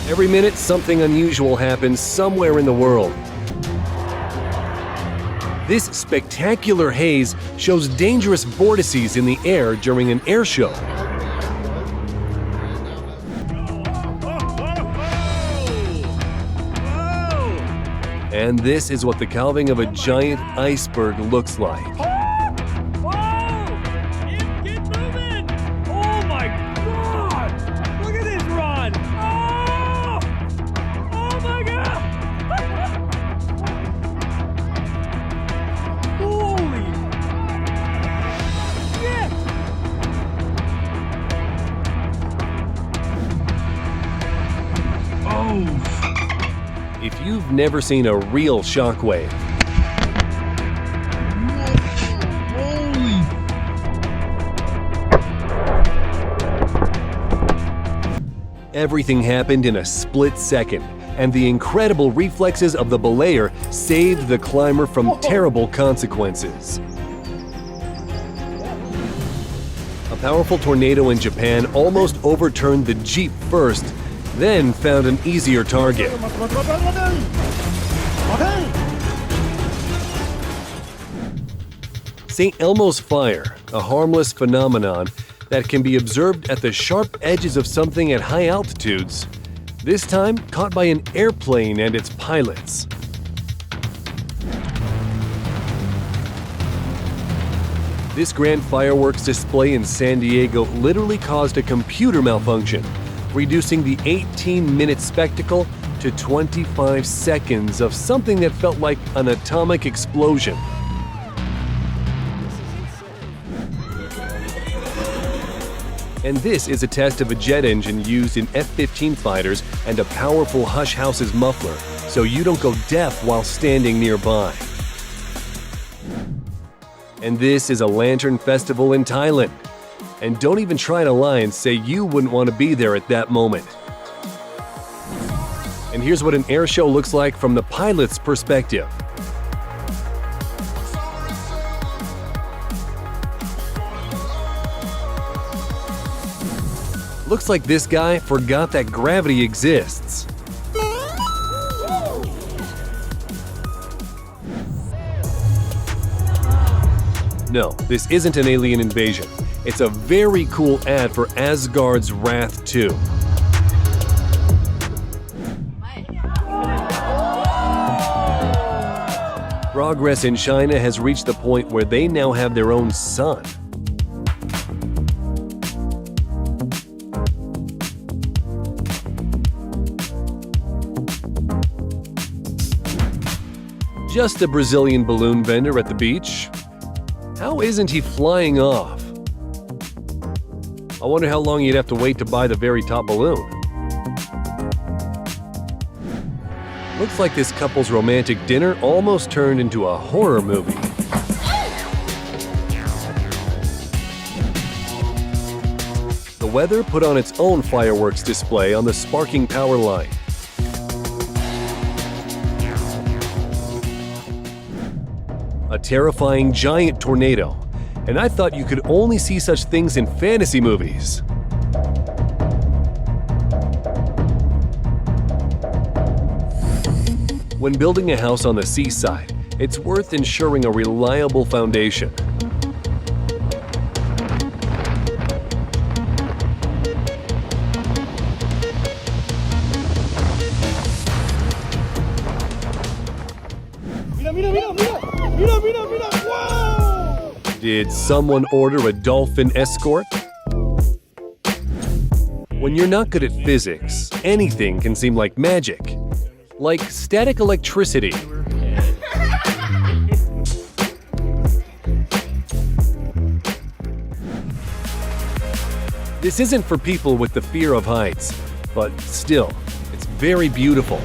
Every minute, something unusual happens somewhere in the world. This spectacular haze shows dangerous vortices in the air during an air show. And this is what the calving of a giant iceberg looks like. Get moving! Oh my God! Look at this run! Oh my God! Holy shit! Oh! If you've never seen a real shockwave, everything happened in a split second, and the incredible reflexes of the belayer saved the climber from terrible consequences. A powerful tornado in Japan almost overturned the Jeep first, then found an easier target. St. Elmo's fire, a harmless phenomenon that can be observed at the sharp edges of something at high altitudes, this time caught by an airplane and its pilots. This grand fireworks display in San Diego literally caused a computer malfunction, reducing the 18-minute spectacle to 25 seconds of something that felt like an atomic explosion. And this is a test of a jet engine used in F-15 fighters and a powerful Hush House's muffler, so you don't go deaf while standing nearby. And this is a lantern festival in Thailand. And don't even try to lie and say you wouldn't want to be there at that moment. And here's what an air show looks like from the pilot's perspective. Looks like this guy forgot that gravity exists. No, this isn't an alien invasion. It's a very cool ad for Asgard's Wrath 2. Progress in China has reached the point where they now have their own sun. Just a Brazilian balloon vendor at the beach. How isn't he flying off? I wonder how long you'd have to wait to buy the very top balloon. Looks like this couple's romantic dinner almost turned into a horror movie. The weather put on its own fireworks display on the sparking power line. A terrifying giant tornado, and I thought you could only see such things in fantasy movies. When building a house on the seaside, it's worth ensuring a reliable foundation. Whoa! Did someone order a dolphin escort? When you're not good at physics, anything can seem like magic. Like static electricity. This isn't for people with the fear of heights, but still, it's very beautiful.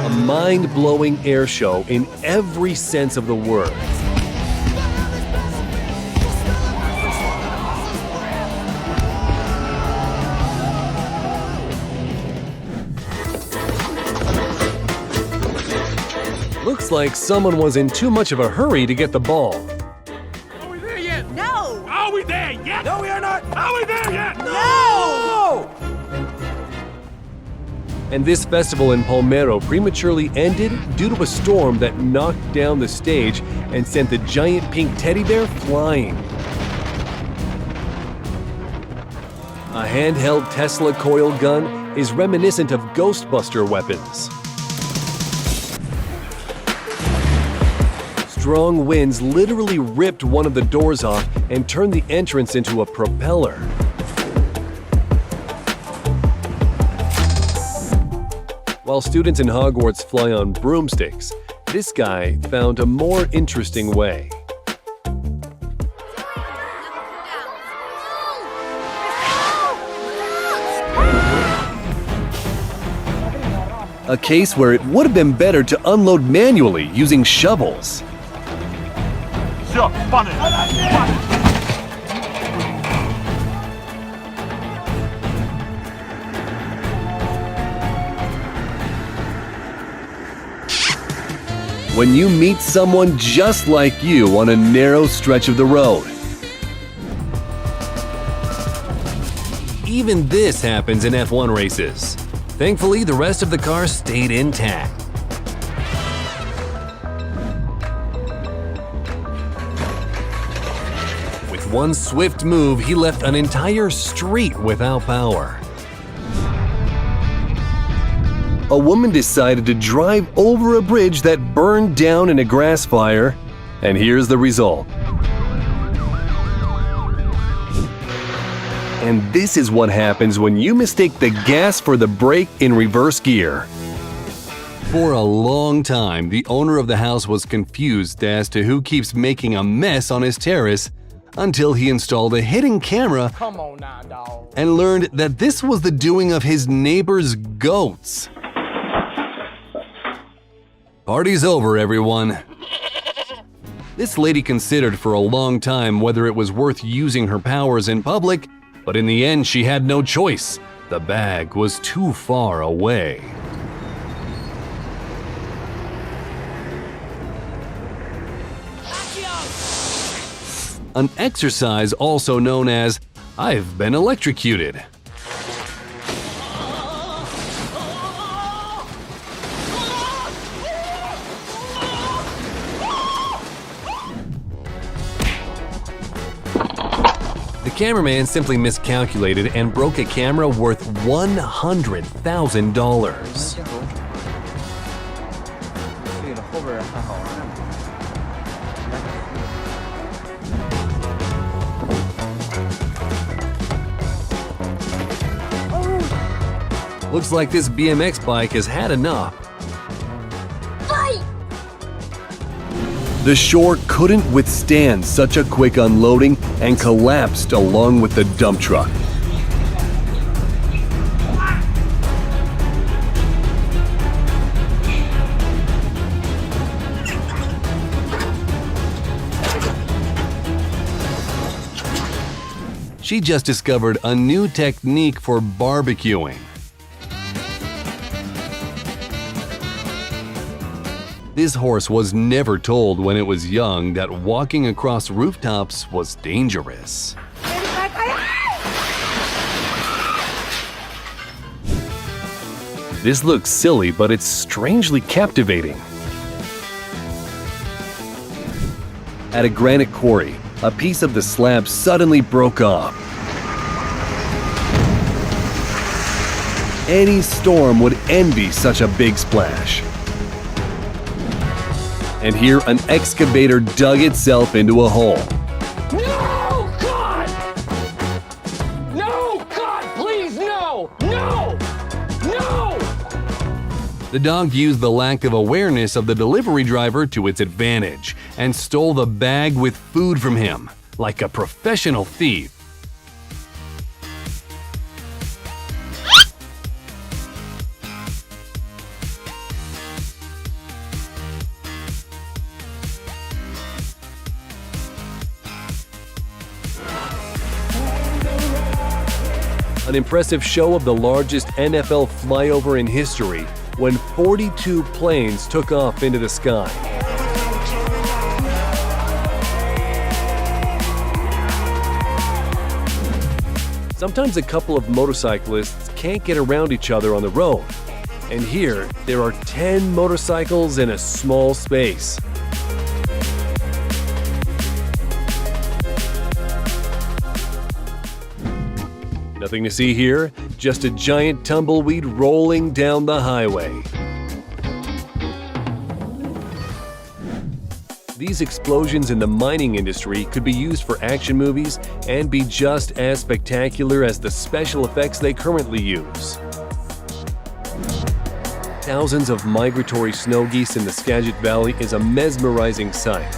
A mind-blowing air show in every sense of the word. Looks like someone was in too much of a hurry to get the ball. Are we there yet? No! Are we there yet? No, we are not. Are we there yet? No! And this festival in Palmero prematurely ended due to a storm that knocked down the stage and sent the giant pink teddy bear flying. A handheld Tesla coil gun is reminiscent of Ghostbuster weapons. Strong winds literally ripped one of the doors off and turned the entrance into a propeller. While students in Hogwarts fly on broomsticks, this guy found a more interesting way. A case where it would have been better to unload manually using shovels. Sure, funny. When you meet someone just like you on a narrow stretch of the road. Even this happens in F1 races. Thankfully, the rest of the car stayed intact. With one swift move, he left an entire street without power. A woman decided to drive over a bridge that burned down in a grass fire, and here's the result. And this is what happens when you mistake the gas for the brake in reverse gear. For a long time, the owner of the house was confused as to who keeps making a mess on his terrace until he installed a hidden camera Come on now, dog. and learned that this was the doing of his neighbor's goats. Party's over, everyone. This lady considered for a long time whether it was worth using her powers in public, but in the end she had no choice. The bag was too far away. An exercise also known as "I've been electrocuted." The cameraman simply miscalculated and broke a camera worth $100,000. 这个后边还好玩呢。 Looks like this BMX bike has had enough. The shore couldn't withstand such a quick unloading and collapsed along with the dump truck. She just discovered a new technique for barbecuing. This horse was never told when it was young that walking across rooftops was dangerous. This looks silly, but it's strangely captivating. At a granite quarry, a piece of the slab suddenly broke off. Any storm would envy such a big splash. And here an excavator dug itself into a hole. No, God! No, God, please, no! No! No! The dog used the lack of awareness of the delivery driver to its advantage and stole the bag with food from him, like a professional thief. An impressive show of the largest NFL flyover in history when 42 planes took off into the sky. Sometimes a couple of motorcyclists can't get around each other on the road. And here, there are 10 motorcycles in a small space. Nothing to see here, just a giant tumbleweed rolling down the highway. These explosions in the mining industry could be used for action movies and be just as spectacular as the special effects they currently use. Thousands of migratory snow geese in the Skagit Valley is a mesmerizing sight.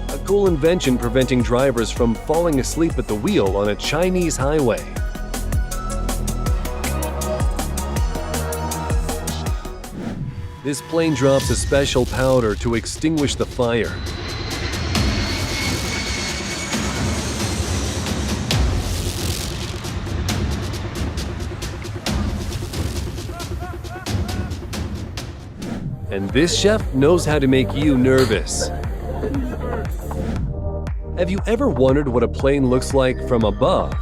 A cool invention preventing drivers from falling asleep at the wheel on a Chinese highway. This plane drops a special powder to extinguish the fire. And this chef knows how to make you nervous. Have you ever wondered what a plane looks like from above?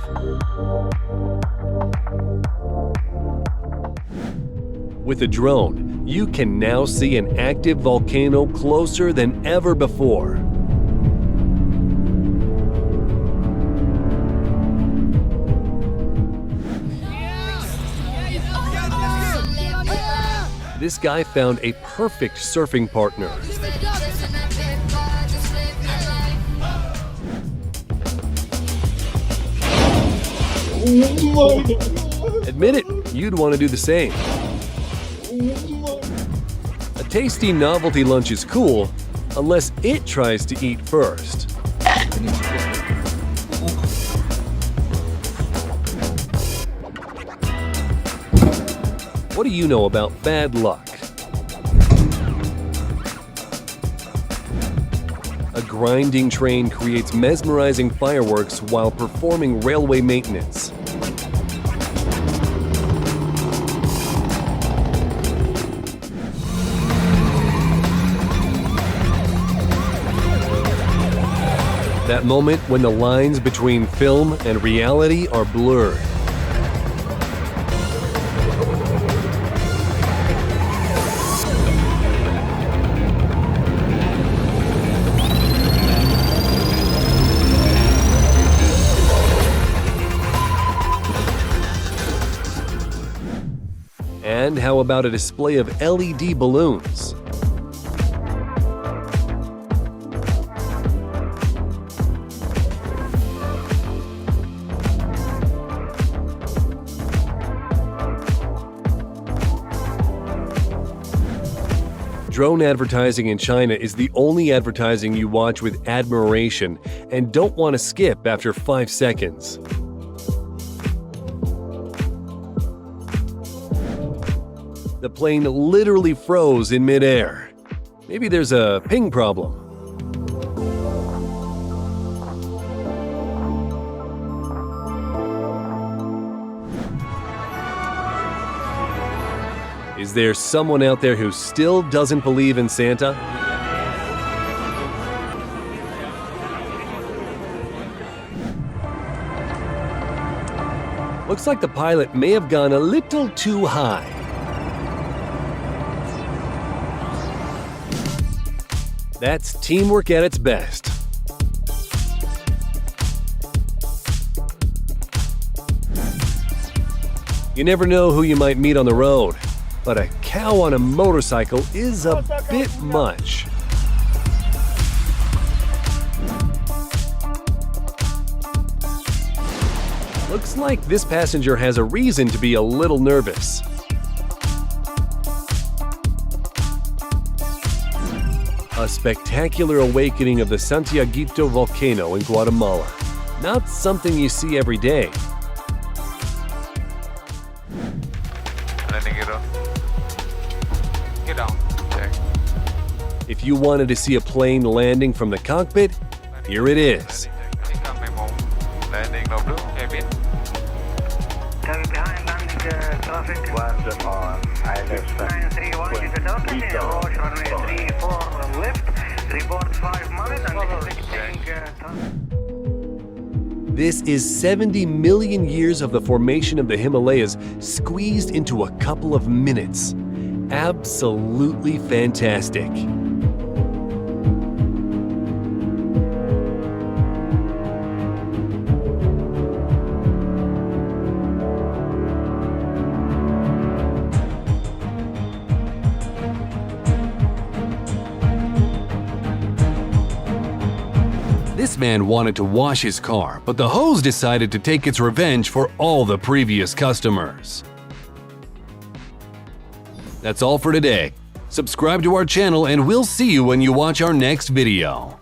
With a drone, you can now see an active volcano closer than ever before. This guy found a perfect surfing partner. Admit it, you'd want to do the same. A tasty novelty lunch is cool, unless it tries to eat first. What do you know about bad luck? A grinding train creates mesmerizing fireworks while performing railway maintenance. That moment when the lines between film and reality are blurred. And how about a display of LED balloons? Drone advertising in China is the only advertising you watch with admiration and don't want to skip after 5 seconds. The plane literally froze in midair. Maybe there's a ping problem. Is there someone out there who still doesn't believe in Santa? Looks like the pilot may have gone a little too high. That's teamwork at its best. You never know who you might meet on the road, but a cow on a motorcycle is a bit much. Looks like this passenger has a reason to be a little nervous. A spectacular awakening of the Santiaguito volcano in Guatemala. Not something you see every day. Get down. Check. If you wanted to see a plane landing from the cockpit, Here it is. Landing no blue, cabin. Traffic behind, landing traffic. Landed on ILS 931 into Delta, approach runway 34 left, report 5 minutes and expecting traffic. This is 70 million years of the formation of the Himalayas squeezed into a couple of minutes. Absolutely fantastic. This man wanted to wash his car, but the hose decided to take its revenge for all the previous customers. That's all for today. Subscribe to our channel and we'll see you when you watch our next video.